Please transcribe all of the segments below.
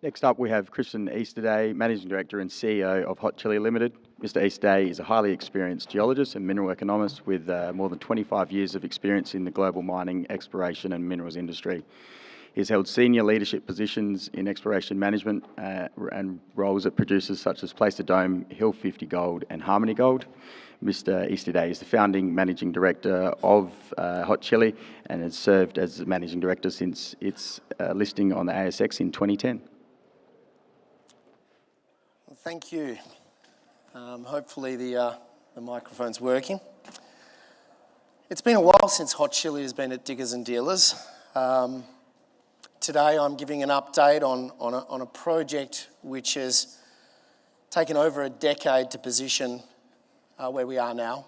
Next up, we have Christian Easterday, Managing Director and CEO of Hot Chili Limited. Mr. Easterday is a highly experienced geologist and mineral economist with more than 25 years of experience in the global mining, exploration and minerals industry. He's held senior leadership positions in exploration management and roles at producers such as Place to Dome, Hill 50 Gold and Harmony Gold. Mr. Easterday is the founding Managing Director of Hot Chili and has served as Managing Director since its listing on the ASX in 2010. Thank you. Hopefully the microphone's working. It's been a while since Hot Chili has been at Diggers and Dealers. Today I'm giving an update on a project which has taken over a decade to position where we are now.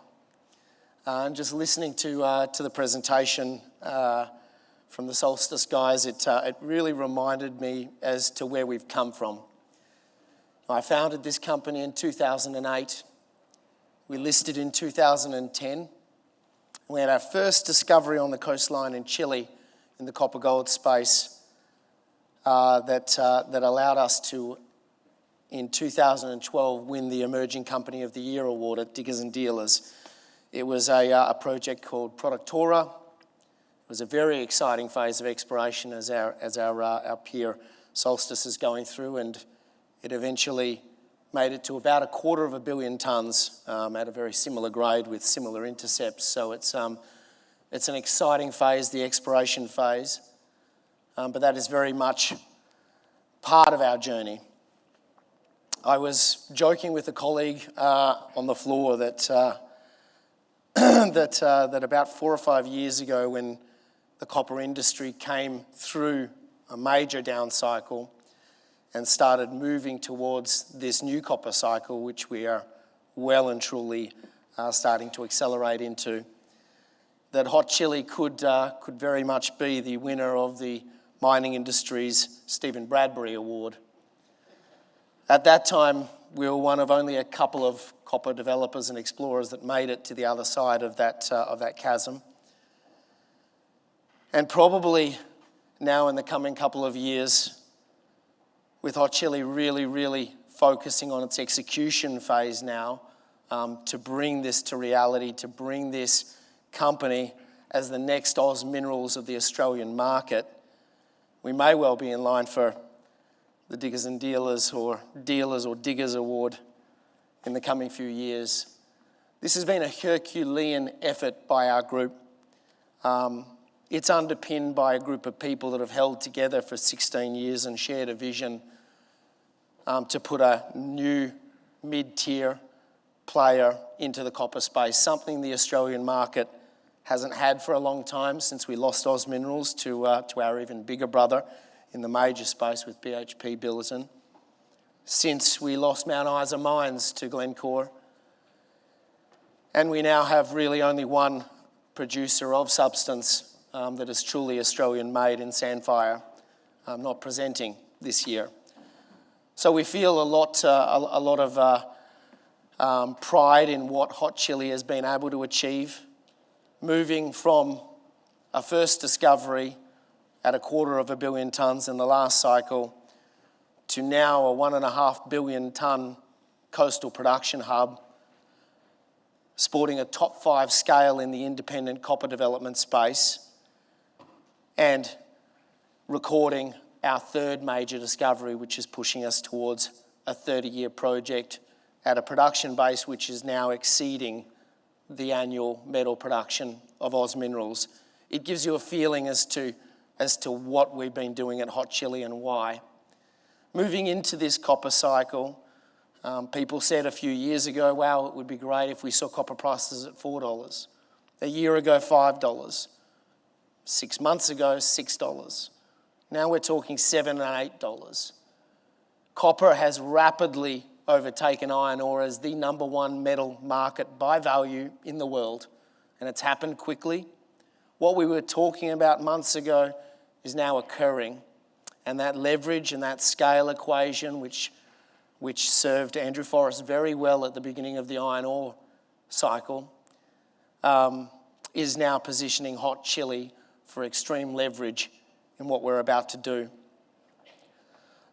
And just listening to the presentation from the Solstice guys, it really reminded me as to where we've come from. I founded this company in 2008. We listed in 2010. We had our first discovery on the coastline in Chile in the copper gold space that allowed us to, in 2012, win the Emerging Company of the Year award at Diggers and Dealers. It was a project called Productora. It was a very exciting phase of exploration as our peer Solstice is going through, and it eventually made it to about 250 million tonnes at a very similar grade with similar intercepts. So it's an exciting phase, the exploration phase, but that is very much part of our journey. I was joking with a colleague on the floor that that about 4 or 5 years ago, when the copper industry came through a major down cycle and started moving towards this new copper cycle, which we are well and truly starting to accelerate into, that Hot Chili could very much be the winner of the mining industry's Stephen Bradbury Award. At that time, we were one of only a couple of copper developers and explorers that made it to the other side of that chasm. And probably now in the coming couple of years, with Hot Chili really focusing on its execution phase now, to bring this to reality, to bring this company as the next Oz Minerals of the Australian market, we may well be in line for the Diggers and Dealers or Diggers Award in the coming few years. This has been a Herculean effort by our group. It's underpinned by a group of people that have held together for 16 years and shared a vision to put a new mid-tier player into the copper space, something the Australian market hasn't had for a long time since we lost Oz Minerals to our even bigger brother in the major space with BHP Billiton, since we lost Mount Isa Mines to Glencore. And we now have really only one producer of substance that is truly Australian-made in Sandfire, not presenting this year. So we feel a lot of pride in what Hot Chili has been able to achieve, moving from a first discovery at 250 million tonnes in the last cycle to now a 1.5 billion tonne coastal production hub, sporting a top 5 scale in the independent copper development space, and recording our third major discovery, which is pushing us towards a 30-year project at a production base which is now exceeding the annual metal production of Oz Minerals. It gives you a feeling as to what we've been doing at Hot Chili and why. Moving into this copper cycle, people said a few years ago, wow, it would be great if we saw copper prices at $4. A year ago, $5. 6 months ago, $6. Now we're talking $7 and $8. Copper has rapidly overtaken iron ore as the #1 metal market by value in the world, and it's happened quickly. What we were talking about months ago is now occurring, and that leverage and that scale equation, which served Andrew Forrest very well at the beginning of the iron ore cycle, is now positioning Hot Chili for extreme leverage in what we're about to do.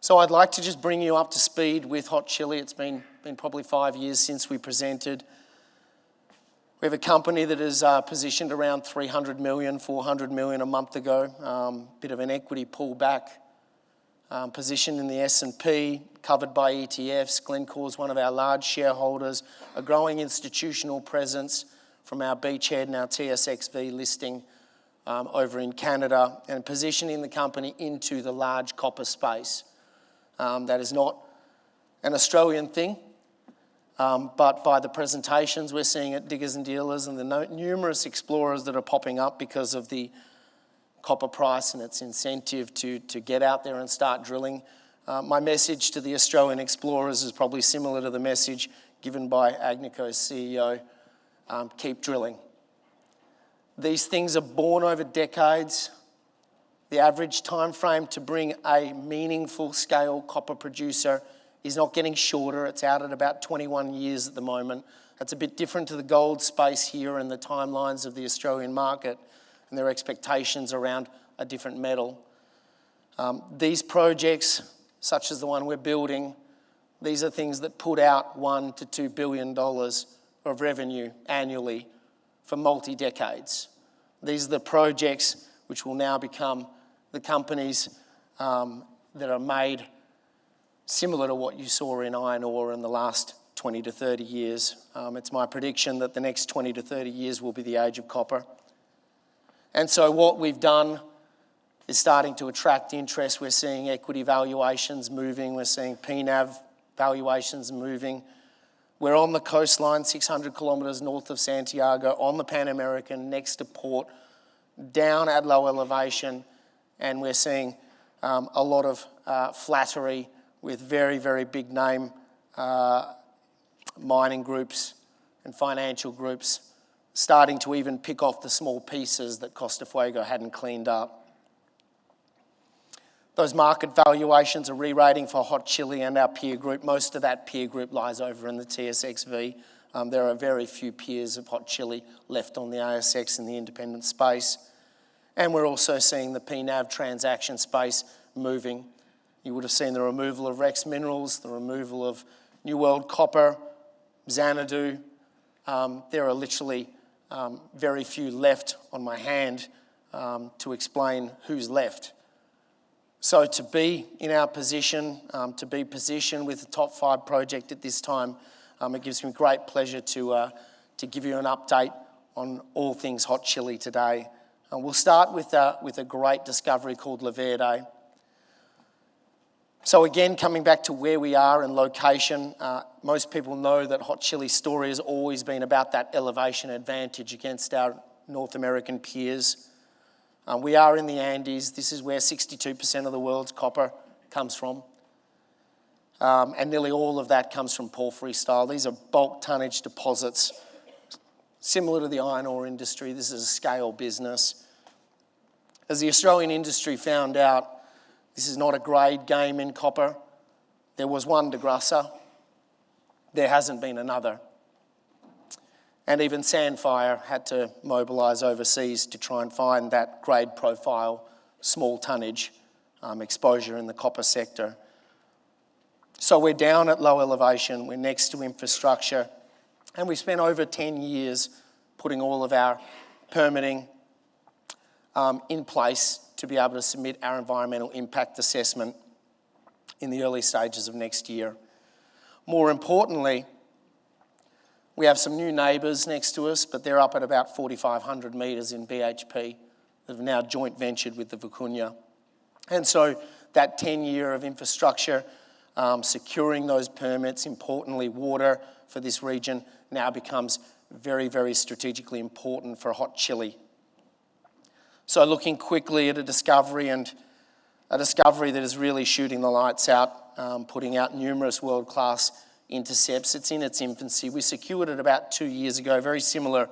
So I'd like to just bring you up to speed with Hot Chili. It's been probably 5 years since we presented. We have a company that is positioned around 300 million, 400 million a month ago. Bit of an equity pullback. Positioned in the S&P, covered by ETFs. Glencore's one of our large shareholders. A growing institutional presence from our beachhead and our TSXV listing over in Canada, and positioning the company into the large copper space. That is not an Australian thing, but by the presentations we're seeing at Diggers and Dealers and the numerous explorers that are popping up because of the copper price and its incentive to get out there and start drilling. My message to the Australian explorers is probably similar to the message given by Agnico's CEO, keep drilling. These things are born over decades. The average time frame to bring a meaningful scale copper producer is not getting shorter. It's out at about 21 years at the moment. That's a bit different to the gold space here and the timelines of the Australian market and their expectations around a different metal. These projects, such as the one we're building, these are things that put out $1 to $2 billion of revenue annually for multi-decades. These are the projects which will now become the companies that are made similar to what you saw in iron ore in the last 20 to 30 years. It's my prediction that the next 20 to 30 years will be the age of copper. And so what we've done is starting to attract interest. We're seeing equity valuations moving. We're seeing PNAV valuations moving. We're on the coastline, 600 kilometres north of Santiago, on the Pan American, next to port, down at low elevation, and we're seeing a lot of flattery with very, very big name mining groups and financial groups starting to even pick off the small pieces that Costa Fuego hadn't cleaned up. Those market valuations are re-rating for Hot Chili and our peer group. Most of that peer group lies over in the TSXV. There are very few peers of Hot Chili left on the ASX in the independent space. And we're also seeing the PNAV transaction space moving. You would have seen the removal of Rex Minerals, the removal of New World Copper, Xanadu. There are literally very few left on my hand to explain who's left. So to be in our position, to be positioned with the top 5 project at this time, it gives me great pleasure to give you an update on all things Hot Chili today. We'll start with a great discovery called Verde. So again, coming back to where we are and location, most people know that Hot Chili's story has always been about that elevation advantage against our North American peers. We are in the Andes. This is where 62% of the world's copper comes from. And nearly all of that comes from porphyry style. These are bulk tonnage deposits, similar to the iron ore industry. This is a scale business. As the Australian industry found out, this is not a grade game in copper. There was one degrasser. There hasn't been another. And even Sandfire had to mobilise overseas to try and find that grade profile, small tonnage exposure in the copper sector. So we're down at low elevation, we're next to infrastructure, and we spent over 10 years putting all of our permitting in place to be able to submit our environmental impact assessment in the early stages of next year. More importantly, we have some new neighbours next to us, but they're up at about 4,500 metres in BHP that have now joint ventured with the Vicuña. And so that 10-year of infrastructure, securing those permits, importantly water for this region, now becomes very, very strategically important for Hot Chili. So looking quickly at a discovery that is really shooting the lights out, putting out numerous world-class intercepts. It's in its infancy. We secured it about 2 years ago, very similar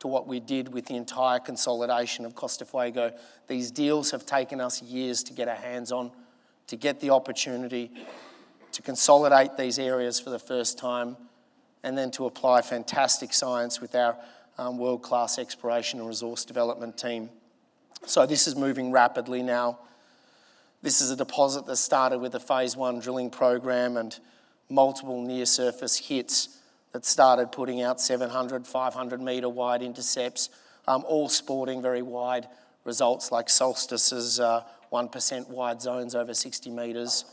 to what we did with the entire consolidation of Costa Fuego. These deals have taken us years to get our hands on, to get the opportunity to consolidate these areas for the first time, and then to apply fantastic science with our world-class exploration and resource development team. So this is moving rapidly now. This is a deposit that started with the phase 1 drilling program and multiple near-surface hits that started putting out 700, 500 metre wide intercepts, all sporting very wide results like Solstice's 1% wide zones over 60 metres.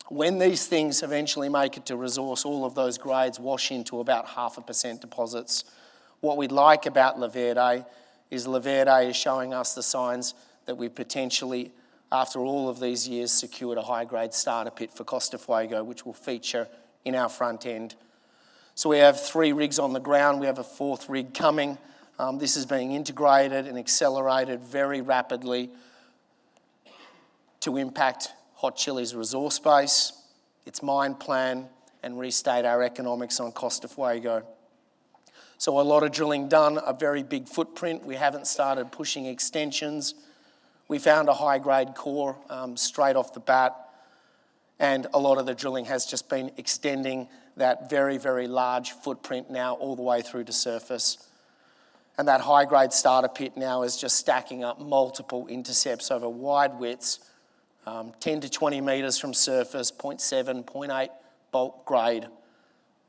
When these things eventually make it to resource, all of those grades wash into about 0.5% deposits. What we'd like about Verde is showing us the signs that we potentially, after all of these years, secured a high-grade starter pit for Costa Fuego, which will feature in our front end. So we have 3 rigs on the ground. We have a 4th rig coming. This is being integrated and accelerated very rapidly to impact Hot Chili's resource base, its mine plan, and restate our economics on Costa Fuego. So a lot of drilling done, a very big footprint. We haven't started pushing extensions. We found a high-grade core straight off the bat, and a lot of the drilling has just been extending that very, very large footprint now all the way through to surface. And that high-grade starter pit now is just stacking up multiple intercepts over wide widths, 10 to 20 metres from surface, 0.7, 0.8 bulk grade.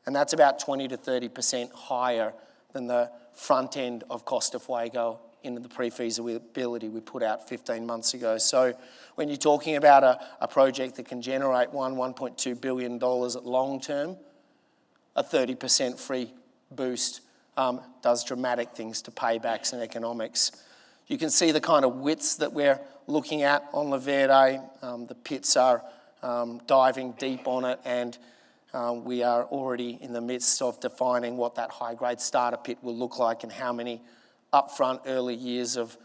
And that's about 20 to 30% higher than the front end of Costa Fuego in the pre-feasibility we put out 15 months ago. So when you're talking about a project that can generate $1.2 billion at long term, a 30% free boost does dramatic things to paybacks and economics. You can see the kind of widths that we're looking at on Verde. The pits are diving deep on it, and we are already in the midst of defining what that high-grade starter pit will look like and how many upfront early years of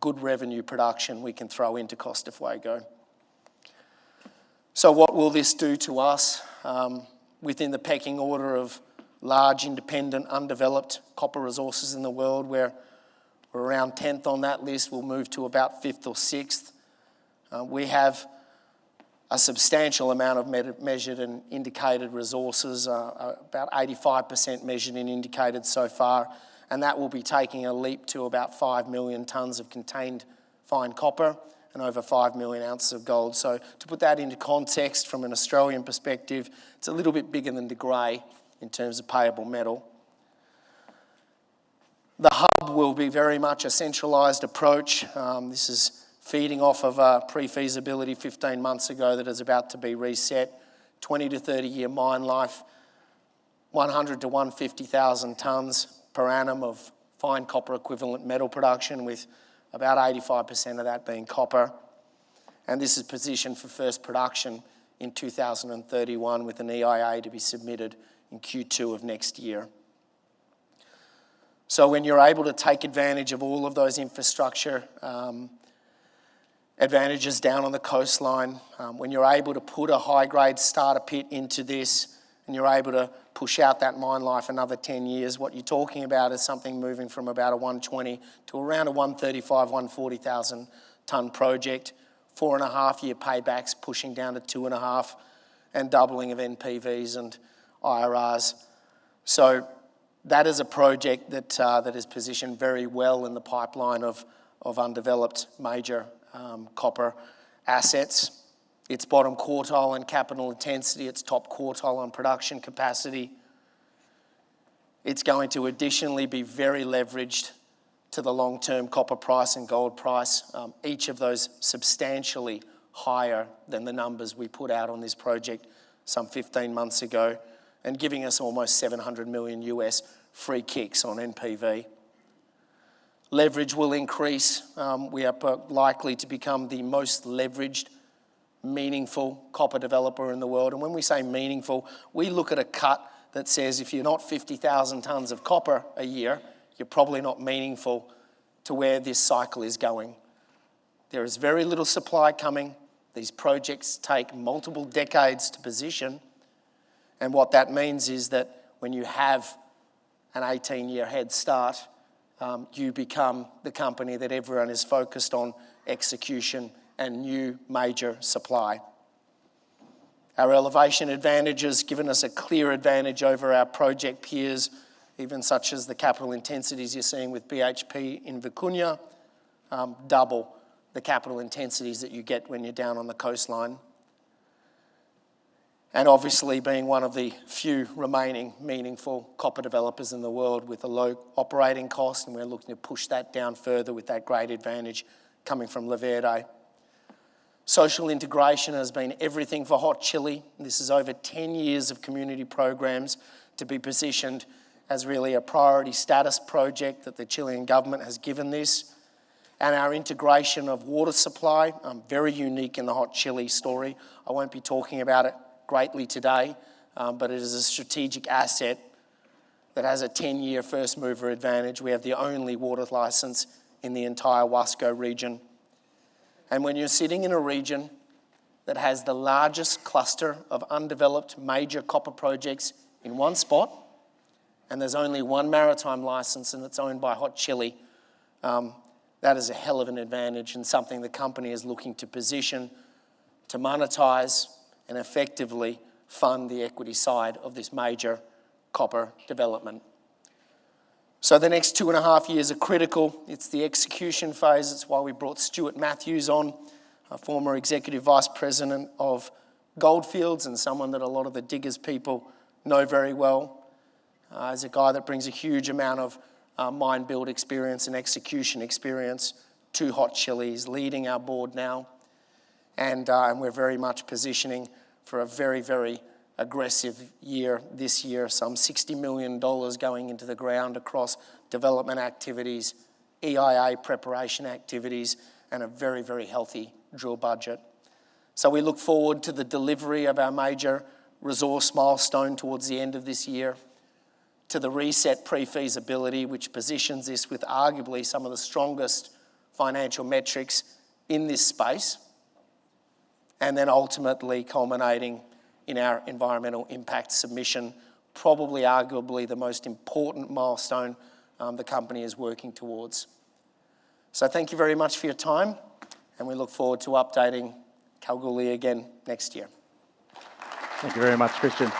good revenue production we can throw into Costa Fuego. So what will this do to us? Within the pecking order of large, independent, undeveloped copper resources in the world, we're around 10th on that list. We'll move to about 5th or 6th. We have a substantial amount of measured and indicated resources, about 85% measured and indicated so far, and that will be taking a leap to about 5 million tonnes of contained fine copper and over 5 million ounces of gold. So to put that into context from an Australian perspective, it's a little bit bigger than De Grey in terms of payable metal. The hub will be very much a centralised approach. This is feeding off of a pre-feasibility 15 months ago that is about to be reset. 20 to 30 year mine life, 100 to 150,000 tonnes per annum of fine copper equivalent metal production, with about 85% of that being copper. And this is positioned for first production in 2031 with an EIA to be submitted in Q2 of next year. So when you're able to take advantage of all of those infrastructure advantages down on the coastline, when you're able to put a high-grade starter pit into this and you're able to push out that mine life another 10 years, what you're talking about is something moving from about a 120 to around a 135, 140,000 tonne project, 4.5-year paybacks pushing down to 2.5, and doubling of NPVs and IRRs. So that is a project that is positioned very well in the pipeline of undeveloped major copper assets. It's bottom quartile in capital intensity, it's top quartile on production capacity. It's going to additionally be very leveraged to the long-term copper price and gold price, each of those substantially higher than the numbers we put out on this project some 15 months ago, and giving us almost 700 million US free kicks on NPV. Leverage will increase. We are likely to become the most leveraged, meaningful copper developer in the world. And when we say meaningful, we look at a cut that says if you're not 50,000 tonnes of copper a year, you're probably not meaningful to where this cycle is going. There is very little supply coming. These projects take multiple decades to position. And what that means is that when you have an 18-year head start, you become the company that everyone is focused on execution and new major supply. Our elevation advantage has given us a clear advantage over our project peers, even such as the capital intensities you're seeing with BHP in Vicuña, double the capital intensities that you get when you're down on the coastline. And obviously being one of the few remaining meaningful copper developers in the world with a low operating cost, and we're looking to push that down further with that great advantage coming from Verde. Social integration has been everything for Hot Chili. This is over 10 years of community programs to be positioned as really a priority status project that the Chilean government has given this. And our integration of water supply, very unique in the Hot Chili story. I won't be talking about it greatly today, but it is a strategic asset that has a 10-year first mover advantage. We have the only water license in the entire Huasco region. And when you're sitting in a region that has the largest cluster of undeveloped major copper projects in one spot, and there's only one maritime license and it's owned by Hot Chili, that is a hell of an advantage and something the company is looking to position to monetize and effectively fund the equity side of this major copper development. So the next 2.5 years are critical. It's the execution phase. It's why we brought Stuart Matthews on, a former executive vice president of Goldfields and someone that a lot of the Diggers people know very well. As a guy that brings a huge amount of mine build experience and execution experience to Hot Chili. He's leading our board now. And we're very much positioning for a very, very aggressive year this year, some $60 million going into the ground across development activities, EIA preparation activities, and a very, very healthy drill budget. So we look forward to the delivery of our major resource milestone towards the end of this year, to the reset pre-feasibility, which positions this with arguably some of the strongest financial metrics in this space, and then ultimately culminating in our environmental impact submission, probably arguably the most important milestone the company is working towards. So thank you very much for your time, and we look forward to updating Kalgoorlie again next year. Thank you very much, Christian.